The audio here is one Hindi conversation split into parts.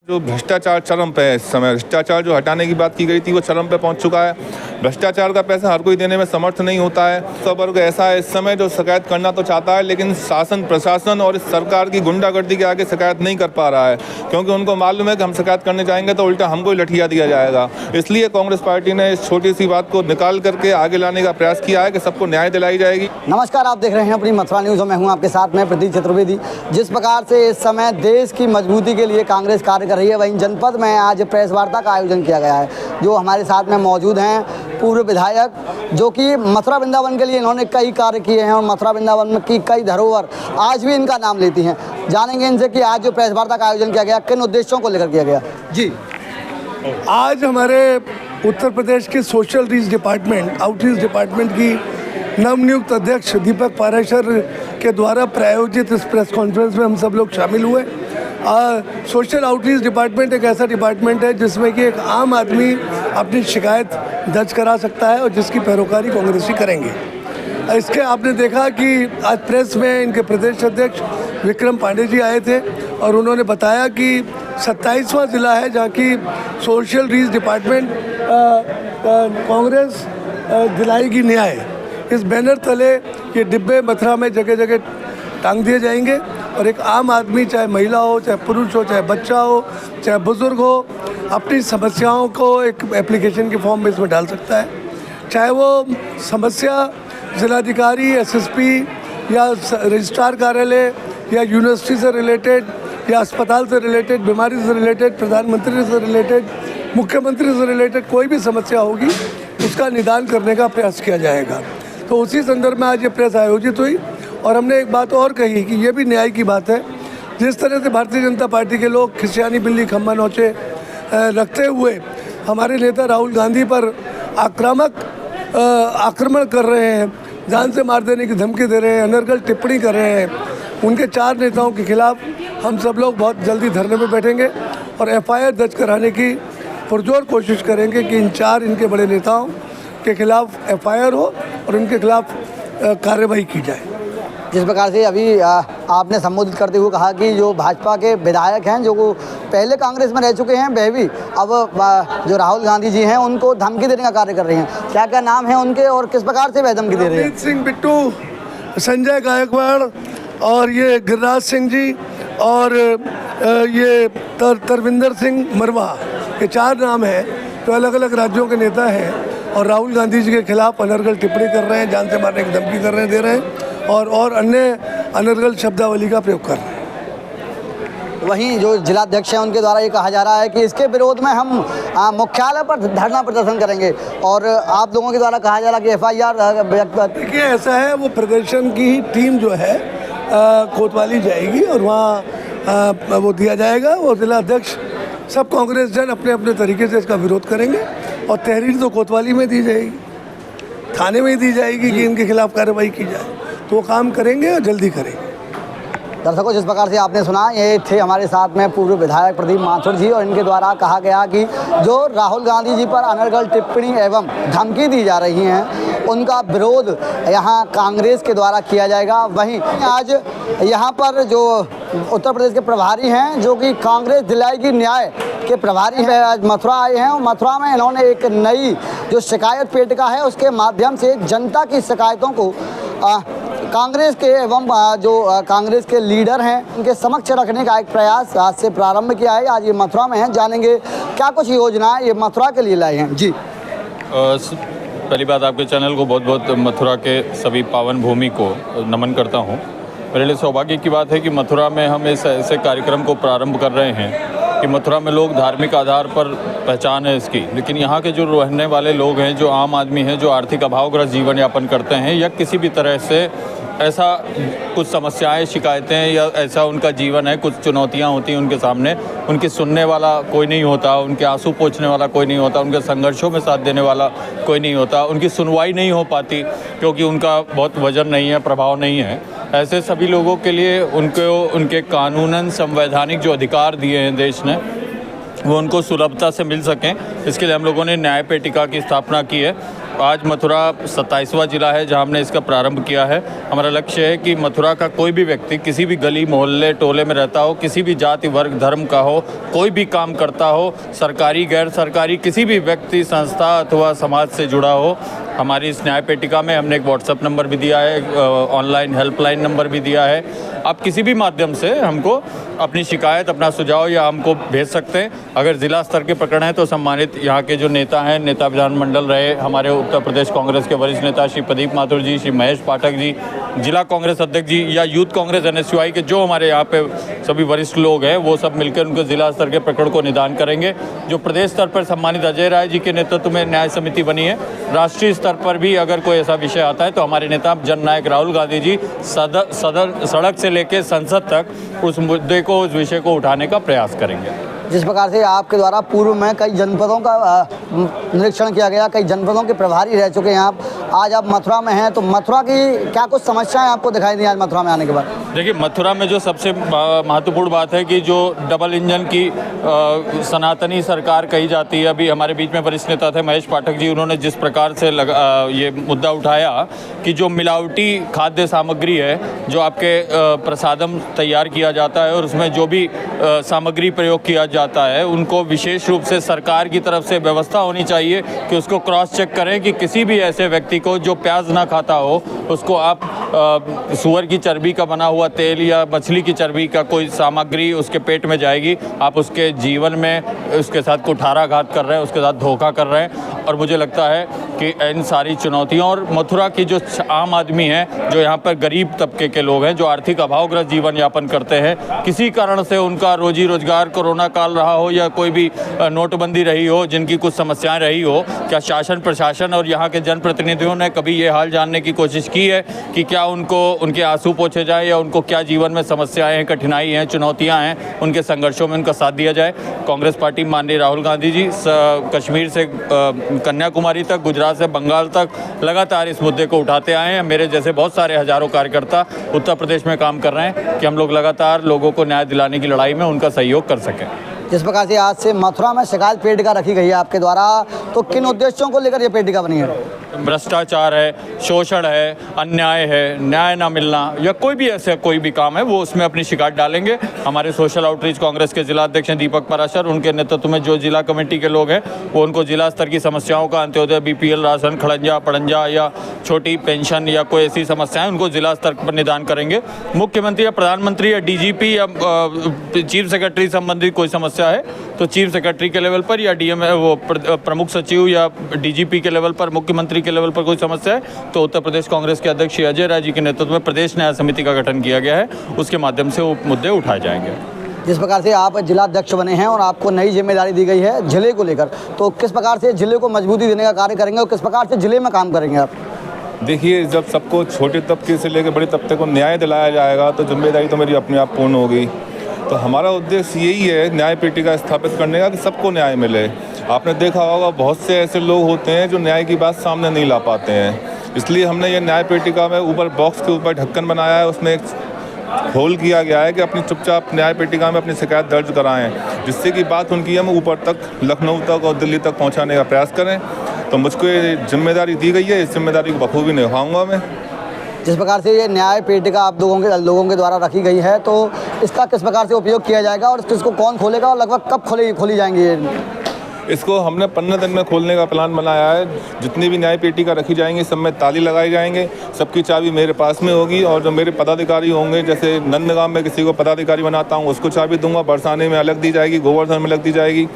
जो भ्रष्टाचार चरम पे है इस समय, भ्रष्टाचार जो हटाने की बात की गई थी वो चरम पे पहुंच चुका है। भ्रष्टाचार का पैसा हर कोई देने में समर्थ नहीं होता है। सब वर्ग ऐसा है इस समय जो शिकायत करना तो चाहता है, लेकिन शासन प्रशासन और इस सरकार की गुंडागर्दी के आगे शिकायत नहीं कर पा रहा है, क्योंकि उनको मालूम है कि हम शिकायत करने जाएंगे तो उल्टा हमको ही लठिया दिया जाएगा। इसलिए कांग्रेस पार्टी ने इस छोटी सी बात को निकाल करके आगे लाने का प्रयास किया है कि सबको न्याय दिलाई जाएगी। नमस्कार, आप देख रहे हैं अपनी मथुरा न्यूज़ और मैं हूं आपके साथ में प्रदीप चतुर्वेदी। जिस प्रकार से इस समय देश की मजबूती के लिए कांग्रेस कार्य कर रही है, वहीं जनपद में आज प्रेस वार्ता का आयोजन किया गया है। जो हमारे साथ में मौजूद हैं पूर्व विधायक, जो कि मथुरा वृंदावन के लिए इन्होंने कई कार्य किए हैं और मथुरा वृंदावन की कई धरोहर आज भी इनका नाम लेती हैं। जानेंगे इनसे कि आज जो प्रेस वार्ता का आयोजन किया गया किन उद्देश्यों को लेकर किया गया। जी, आज हमारे उत्तर प्रदेश के social reach department, outreach department की नवनियुक्त अध्यक्ष दीपक पाराशर के द्वारा प्रायोजित इस प्रेस कॉन्फ्रेंस में हम सब लोग शामिल हुए। सोशल आउटरीच डिपार्टमेंट एक ऐसा डिपार्टमेंट है जिसमें कि एक आम आदमी अपनी शिकायत दर्ज करा सकता है और जिसकी पैरोकारी कांग्रेसी करेंगे। इसके आपने देखा कि आज प्रेस में इनके प्रदेश अध्यक्ष विक्रम पांडे जी आए थे और उन्होंने बताया कि 27वां ज़िला है जहाँ की सोशल रीच डिपार्टमेंट कांग्रेस दिलाएगी न्याय। इस बैनर तले ये डिब्बे मथुरा में जगह जगह टांग दिए जाएंगे और एक आम आदमी, चाहे महिला हो, चाहे पुरुष हो, चाहे बच्चा हो, चाहे बुजुर्ग हो, अपनी समस्याओं को एक एप्लीकेशन के फॉर्म में इसमें डाल सकता है। चाहे वो समस्या जिलाधिकारी, एसएसपी या रजिस्ट्रार कार्यालय या यूनिवर्सिटी से रिलेटेड या अस्पताल से रिलेटेड, बीमारी से रिलेटेड, प्रधानमंत्री से रिलेटेड, मुख्यमंत्री से रिलेटेड कोई भी समस्या होगी उसका निदान करने का प्रयास किया जाएगा। तो उसी संदर्भ में आज ये प्रेस आयोजित हुई और हमने एक बात और कही कि ये भी न्याय की बात है। जिस तरह से भारतीय जनता पार्टी के लोग खिसियानी बिल्ली खम्बा नोचे रखते हुए हमारे नेता राहुल गांधी पर आक्रमण कर रहे हैं, जान से मार देने की धमकी दे रहे हैं, अनर्गल टिप्पणी कर रहे हैं, उनके 4 नेताओं के खिलाफ हम सब लोग बहुत जल्दी धरने में बैठेंगे और एफआईआर दर्ज कराने की पुरजोर कोशिश करेंगे कि इन 4 इनके बड़े नेताओं के खिलाफ एफआईआर हो और उनके खिलाफ कार्रवाई की जाए। जिस प्रकार से अभी आपने संबोधित करते हुए कहा कि जो भाजपा के विधायक हैं जो पहले कांग्रेस में रह चुके हैं, वह भी अब जो राहुल गांधी जी हैं उनको धमकी देने का कार्य कर रहे हैं। क्या क्या नाम है उनके और किस प्रकार से वह धमकी दे रहे हैं? रणजीत सिंह बिट्टू, संजय गायकवाड़ और ये गिरिराज सिंह जी और ये तरविंदर सिंह मरवा, ये 4 नाम हैं तो अलग अलग राज्यों के नेता हैं और राहुल गांधी जी के खिलाफ अनर्गल टिप्पणी कर रहे हैं, जान से मारने की धमकी कर रहे हैं, दे रहे हैं और अन्य अनर्गल शब्दावली का प्रयोग कर रहे हैं। वहीं जो जिलाध्यक्ष हैं उनके द्वारा ये कहा जा रहा है कि इसके विरोध में हम मुख्यालय पर धरना प्रदर्शन करेंगे और आप लोगों के द्वारा कहा जा रहा है कि एफआईआर। देखिए, ऐसा है, वो प्रदर्शन की ही टीम जो है कोतवाली जाएगी और वहाँ वो दिया जाएगा और जिला अध्यक्ष सब कांग्रेस जन अपने अपने तरीके से इसका विरोध करेंगे और तहरीर तो कोतवाली में दी जाएगी, थाने में दी जाएगी कि इनके खिलाफ कार्रवाई की जाए, तो वो काम करेंगे और जल्दी करेंगे। दर्शकों, जिस प्रकार से आपने सुना, ये थे हमारे साथ में पूर्व विधायक प्रदीप माथुर जी और इनके द्वारा कहा गया कि जो राहुल गांधी जी पर अनर्गल टिप्पणी एवं धमकी दी जा रही हैं उनका विरोध यहाँ कांग्रेस के द्वारा किया जाएगा। वहीं आज यहाँ पर जो उत्तर प्रदेश के प्रभारी हैं, जो कि कांग्रेस दिलाएगी न्याय के प्रभारी हैं, आज मथुरा आए हैं और मथुरा में इन्होंने एक नई जो शिकायत पेटिका है उसके माध्यम से जनता की शिकायतों को कांग्रेस के एवं जो कांग्रेस के लीडर हैं उनके समक्ष रखने का एक प्रयास आज से प्रारंभ किया है। आज ये मथुरा में हैं, जानेंगे क्या कुछ योजनाएं ये मथुरा के लिए लाई हैं। जी, पहली बात आपके चैनल को बहुत बहुत मथुरा के सभी पावन भूमि को नमन करता हूँ। मेरे लिए सौभाग्य की बात है कि मथुरा में हम इस ऐसे कार्यक्रम को प्रारंभ कर रहे हैं कि मथुरा में लोग धार्मिक आधार पर पहचान है इसकी, लेकिन यहाँ के जो रहने वाले लोग हैं, जो आम आदमी हैं, जो आर्थिक अभावग्रस्त जीवन यापन करते हैं या किसी भी तरह से ऐसा कुछ समस्याएं, शिकायतें या ऐसा उनका जीवन है, कुछ चुनौतियां होती हैं उनके सामने, उनके सुनने वाला कोई नहीं होता, उनके आंसू पोंछने वाला कोई नहीं होता, उनके संघर्षों में साथ देने वाला कोई नहीं होता, उनकी सुनवाई नहीं हो पाती क्योंकि उनका बहुत वजन नहीं है, प्रभाव नहीं है। ऐसे सभी लोगों के लिए उनके कानूनन संवैधानिक जो अधिकार दिए हैं देश ने, वो उनको सुलभता से मिल सकें, इसके लिए हम लोगों ने न्याय पेटिका की स्थापना की है आज मथुरा 27वां जिला है जहां हमने इसका प्रारंभ किया है। हमारा लक्ष्य है कि मथुरा का कोई भी व्यक्ति किसी भी गली मोहल्ले टोले में रहता हो, किसी भी जाति वर्ग धर्म का हो, कोई भी काम करता हो, सरकारी गैर सरकारी किसी भी व्यक्ति संस्था अथवा समाज से जुड़ा हो, हमारी इस न्याय पेटिका में हमने एक व्हाट्सएप नंबर भी दिया है, ऑनलाइन हेल्पलाइन नंबर भी दिया है। आप किसी भी माध्यम से हमको अपनी शिकायत, अपना सुझाव या हमको भेज सकते हैं। अगर ज़िला स्तर के प्रकरण है तो सम्मानित यहाँ के जो नेता हैं, नेता विधानमंडल रहे हमारे उत्तर प्रदेश कांग्रेस के वरिष्ठ नेता श्री प्रदीप माथुर जी, श्री महेश पाठक जी, जिला कांग्रेस अध्यक्ष जी, या यूथ कांग्रेस NSUI के जो हमारे यहाँ पे सभी वरिष्ठ लोग हैं, वो सब मिलकर उनको जिला स्तर के प्रकरण को निदान करेंगे। जो प्रदेश स्तर पर सम्मानित अजय राय जी के नेतृत्व में न्याय समिति बनी है, राष्ट्रीय स्तर पर भी अगर कोई ऐसा विषय आता है तो हमारे नेता जननायक राहुल गांधी जी सदन सड़क से लेकर संसद तक उस मुद्दे को, उस विषय को उठाने का प्रयास करेंगे। जिस प्रकार से आपके द्वारा पूर्व में कई जनपदों का निरीक्षण किया गया, कई जनपदों के प्रभारी रह चुके हैं आप, आज आप मथुरा में हैं, तो मथुरा की क्या कुछ समस्याएं आपको दिखाई दी आज मथुरा में आने के बाद? देखिए, मथुरा में जो सबसे महत्वपूर्ण बात है कि जो डबल इंजन की सनातनी सरकार कही जाती है, अभी हमारे बीच में वरिष्ठ नेता थे महेश पाठक जी, उन्होंने जिस प्रकार से ये मुद्दा उठाया कि जो मिलावटी खाद्य सामग्री है, जो आपके प्रसादम तैयार किया जाता है और उसमें जो भी सामग्री प्रयोग किया जाता है, उनको विशेष रूप से सरकार की तरफ से व्यवस्था होनी चाहिए कि उसको क्रॉस चेक करें कि किसी भी ऐसे व्यक्ति को जो प्याज ना खाता हो, उसको आप सूअर की चर्बी का बना हुआ तेल या मछली की चर्बी का कोई सामग्री उसके पेट में जाएगी, आप उसके जीवन में उसके साथ कुठाराघात कर रहे हैं, उसके साथ धोखा कर रहे हैं। और मुझे लगता है कि इन सारी चुनौतियों और मथुरा की जो आम आदमी है, जो यहाँ पर गरीब तबके के लोग हैं, जो आर्थिक अभावग्रस्त जीवन यापन करते हैं, किसी कारण से उनका रोजी रोजगार कोरोना काल रहा हो या कोई भी नोटबंदी रही हो, जिनकी कुछ समस्याएं रही हो, क्या शासन प्रशासन और यहाँ के जनप्रतिनिधियों ने कभी ये हाल जानने की कोशिश की है कि क्या उनको उनके आंसू पोंछे जाए या उनको क्या जीवन में समस्याएं हैं, कठिनाई हैं, चुनौतियां हैं, उनके संघर्षों में उनका साथ दिया जाए? कांग्रेस पार्टी माननीय राहुल गांधी जी कश्मीर से कन्याकुमारी तक, गुजरात से बंगाल तक लगातार इस मुद्दे को उठाते आए हैं। मेरे जैसे बहुत सारे हजारों कार्यकर्ता उत्तर प्रदेश में काम कर रहे हैं कि हम लोग लगातार लोगों को न्याय दिलाने की लड़ाई में उनका सहयोग कर सकें। जिस प्रकार से आज से मथुरा में शिकायत पेटिका रखी गई है आपके द्वारा, तो किन उद्देश्यों को लेकर ये पेटिका बनी है? भ्रष्टाचार है, शोषण है, अन्याय है, न्याय ना मिलना या कोई भी ऐसे कोई भी काम है, वो उसमें अपनी शिकायत डालेंगे। हमारे सोशल आउटरीच कांग्रेस के जिला अध्यक्ष हैं दीपक पराशर, उनके नेतृत्व में जो जिला कमेटी के लोग हैं वो उनको जिला स्तर की समस्याओं का, अंत्योदय, BPL राशन, खड़ंजा पड़ंजा या छोटी पेंशन या कोई ऐसी समस्याएं, उनको जिला स्तर पर निदान करेंगे। मुख्यमंत्री या प्रधानमंत्री या DGP या चीफ सेक्रेटरी संबंधित कोई समस्या है तो चीफ सेक्रेटरी के लेवल पर या DM वो प्रमुख सचिव या DGP के लेवल पर, मुख्यमंत्री के लेवल पर कोई समस्या है तो उत्तर प्रदेश कांग्रेस के अध्यक्ष अजय राय जी के नेतृत्व में प्रदेश न्याय समिति का गठन किया गया है, उसके माध्यम से वो मुद्दे उठाए जाएंगे। जिस प्रकार से आप जिला अध्यक्ष बने हैं और आपको नई जिम्मेदारी दी गई है जिले को लेकर, तो किस प्रकार से जिले को मजबूती देने का कार्य करेंगे और किस प्रकार से जिले में काम करेंगे आप? देखिए, जब सबको छोटे तबके से लेकर बड़े तबके को न्याय दिलाया जाएगा तो जिम्मेदारी तो मेरी अपने आप पूर्ण होगी। तो हमारा उद्देश्य यही है न्याय पेटिका स्थापित करने का कि सबको न्याय मिले। आपने देखा होगा बहुत से ऐसे लोग होते हैं जो न्याय की बात सामने नहीं ला पाते हैं, इसलिए हमने ये न्याय पेटिका में ऊपर बॉक्स के ऊपर ढक्कन बनाया है, उसमें एक होल किया गया है कि अपनी चुपचाप न्याय पेटिका में अपनी शिकायत दर्ज कराएं, जिससे कि बात उनकी हम ऊपर तक, लखनऊ तक और दिल्ली तक पहुंचाने का प्रयास करें। तो मुझको ये जिम्मेदारी दी गई है, इस जिम्मेदारी को बखूबी निभाऊंगा मैं। जिस प्रकार से ये न्याय पेटिका आप लोगों के द्वारा रखी गई है, तो इसका किस प्रकार से उपयोग किया जाएगा और इसको कौन खोलेगा और लगभग कब खोली जाएंगी ये? इसको हमने 15 दिन में खोलने का प्लान बनाया है। जितनी भी न्याय पेटिका रखी जाएंगी सब में ताली लगाए जाएंगे, सबकी चाबी मेरे पास में होगी और जो मेरे पदाधिकारी होंगे, जैसे नंदगांव में किसी को पदाधिकारी बनाता हूँ उसको चाबी दूंगा, बरसाने में अलग दी जाएगी, गोवर्धन में अलग दी जाएगी,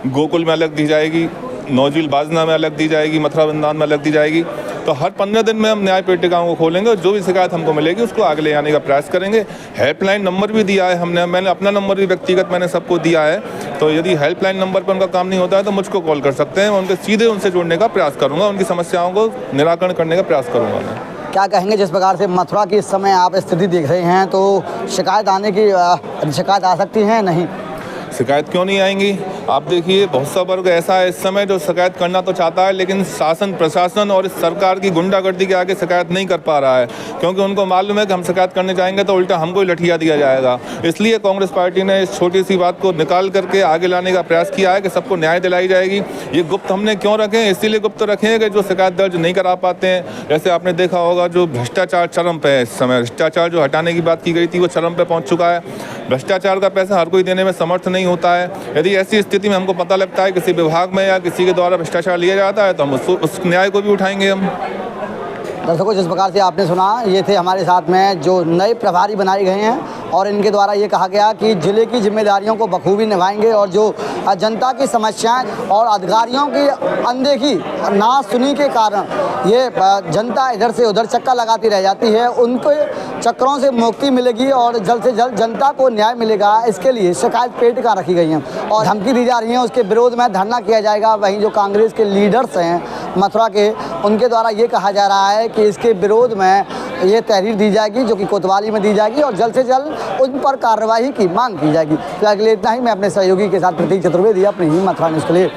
गोकुल में अलग दी जाएगी, नौजील बाजना में अलग दी जाएगी, मथुरा वृंदावन में अलग दी जाएगी। तो हर 15 दिन में हम न्याय पेटिकाओं को खोलेंगे और जो भी शिकायत हमको मिलेगी उसको आगे ले जाने का प्रयास करेंगे। हेल्पलाइन नंबर भी दिया है मैंने अपना नंबर भी व्यक्तिगत मैंने सबको दिया है, तो यदि हेल्पलाइन नंबर पर उनका काम नहीं होता है तो मुझको कॉल कर सकते हैं, मैं उनके सीधे उनसे जोड़ने का प्रयास करूँगा, उनकी समस्याओं को निराकरण करने का प्रयास करूँगा मैं। क्या कहेंगे जिस प्रकार से मथुरा की इस समय आप स्थिति देख रहे हैं, तो शिकायत आ सकती है? नहीं, शिकायत क्यों नहीं आएंगी? आप देखिए बहुत सा वर्ग ऐसा है इस समय जो शिकायत करना तो चाहता है, लेकिन शासन प्रशासन और इस सरकार की गुंडागर्दी के आगे शिकायत नहीं कर पा रहा है, क्योंकि उनको मालूम है कि हम शिकायत करने जाएंगे तो उल्टा हमको ही लठिया दिया जाएगा। इसलिए कांग्रेस पार्टी ने इस छोटी सी बात को निकाल करके आगे लाने का प्रयास किया है कि सबको न्याय दिलाई जाएगी। ये गुप्त हमने क्यों रखे हैं? इसीलिए गुप्त रखे हैं कि जो शिकायत दर्ज नहीं करा पाते हैं, जैसे आपने देखा होगा जो भ्रष्टाचार चरम पे है इस समय, भ्रष्टाचार जो हटाने की बात की गई थी वो चरम पे पहुंच चुका है। भ्रष्टाचार का पैसा हर कोई देने में समर्थ नहीं होता है। यदि ऐसी स्थिति में हमको पता लगता है किसी विभाग में या किसी के द्वारा भ्रष्टाचार लिया जाता है तो हम उस न्याय को भी उठाएंगे हम। दर्शकों, जिस प्रकार से आपने सुना, ये थे हमारे साथ में जो नए प्रभारी बनाए गए हैं और इनके द्वारा ये कहा गया कि जिले की जिम्मेदारियों को बखूबी निभाएंगे और जो जनता की समस्याएं और अधिकारियों की अनदेखी ना सुनी के कारण ये जनता इधर से उधर चक्कर लगाती रह जाती है, उनके चक्करों से मुक्ति मिलेगी और जल्द से जल्द जनता को न्याय मिलेगा। इसके लिए शिकायत पेट का रखी गई हैं और धमकी दी जा रही है, उसके विरोध में धरना किया जाएगा। वहीं जो कांग्रेस के लीडर्स हैं मथुरा के, उनके द्वारा ये कहा जा रहा है कि इसके विरोध में ये तहरीर दी जाएगी जो कि कोतवाली में दी जाएगी और जल्द से जल्द उन पर कार्रवाई की मांग की जाएगी। फिलहाल के लिए इतना ही। मैं अपने सहयोगी के साथ प्रतीक चतुर्वेदी, अपनी ही मथुरा न्यूज़ के लिए।